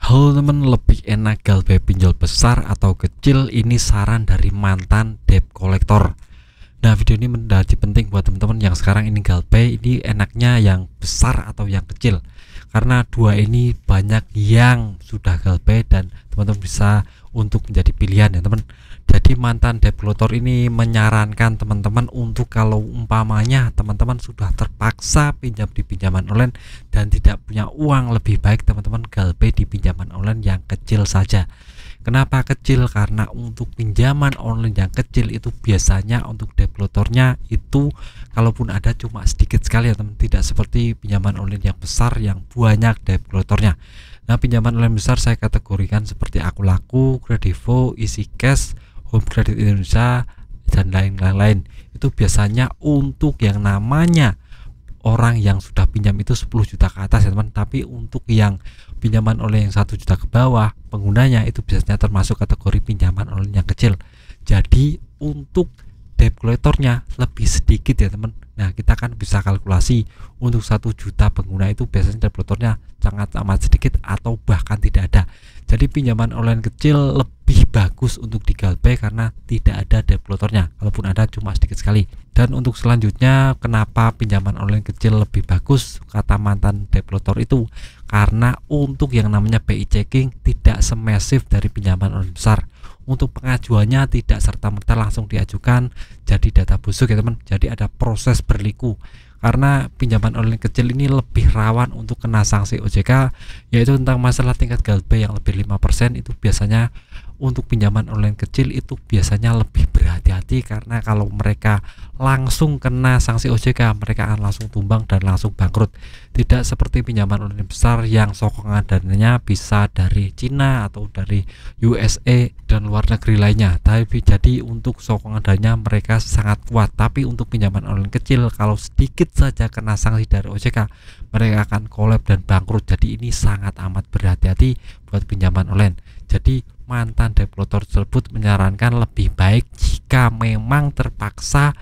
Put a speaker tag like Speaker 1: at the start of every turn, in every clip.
Speaker 1: Halo teman, lebih enak galbay pinjol besar atau kecil? Ini saran dari mantan debt collector. Nah, video ini menjadi penting buat teman-teman yang sekarang ini galbay, ini enaknya yang besar atau yang kecil? Karena dua ini banyak yang sudah galbay dan teman-teman bisa untuk menjadi pilihan ya teman. Jadi mantan debt collector ini menyarankan teman-teman untuk kalau umpamanya teman-teman sudah terpaksa pinjam di pinjaman online dan tidak punya uang, lebih baik teman-teman galbay di pinjaman online yang kecil saja. Kenapa kecil? Karena untuk pinjaman online yang kecil itu biasanya untuk debt collectornya itu kalaupun ada cuma sedikit sekali ya teman, tidak seperti pinjaman online yang besar yang banyak debt collectornya. Nah, pinjaman online besar saya kategorikan seperti Akulaku, Kredivo, Easy Cash, Home Credit Indonesia, dan lain-lain. Itu biasanya untuk yang namanya orang yang sudah pinjam itu 10 juta ke atas ya teman. Tapi untuk yang pinjaman online yang 1 juta ke bawah, penggunanya itu biasanya termasuk kategori pinjaman online yang kecil. Jadi untuk debt collectornya lebih sedikit ya teman. Nah, kita kan bisa kalkulasi untuk 1 juta pengguna itu biasanya debt collectornya sangat amat sedikit atau bahkan tidak ada. Jadi pinjaman online kecil lebih bagus untuk digalbay karena tidak ada debt collectornya, kalaupun ada cuma sedikit sekali. Dan untuk selanjutnya, kenapa pinjaman online kecil lebih bagus kata mantan debt collector itu? Karena untuk yang namanya BI checking tidak semasif dari pinjaman online besar. Untuk pengajuannya tidak serta-merta langsung diajukan jadi data busuk ya teman. Jadi ada proses berliku. Karena pinjaman online kecil ini lebih rawan untuk kena sanksi OJK, yaitu tentang masalah tingkat galbay yang lebih 5%. Itu biasanya untuk pinjaman online kecil itu biasanya lebih berhati-hati, karena kalau mereka langsung kena sanksi OJK mereka akan langsung tumbang dan langsung bangkrut. Tidak seperti pinjaman online besar yang sokongan dananya bisa dari Cina atau dari USA dan luar negeri lainnya. Tapi jadi untuk sokongan dananya mereka sangat kuat. Tapi untuk pinjaman online kecil kalau sedikit saja kena sanksi dari OJK mereka akan collab dan bangkrut. Jadi ini sangat amat berhati-hati buat pinjaman online. Jadi mantan debt collector tersebut menyarankan lebih baik jika memang terpaksa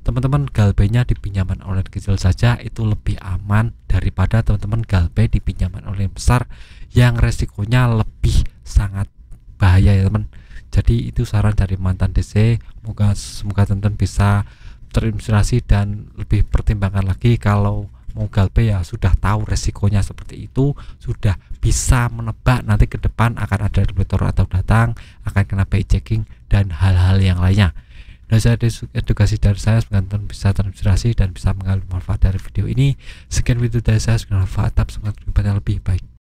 Speaker 1: teman-teman galbaynya di pinjaman online kecil saja, itu lebih aman daripada teman-teman galbay di pinjaman online besar yang resikonya lebih sangat bahaya ya teman. Jadi itu saran dari mantan DC. Semoga teman-teman bisa terinspirasi dan lebih pertimbangkan lagi. Kalau mau galbay ya sudah tahu resikonya seperti itu, sudah bisa menebak nanti ke depan akan ada debitor atau datang, akan kena BI checking dan hal-hal yang lainnya. Dan saya edukasi dari saya, semoga teman bisa terinspirasi dan bisa mengambil manfaat dari video ini. Sekian video dari saya, semoga bermanfaat, semoga lebih baik.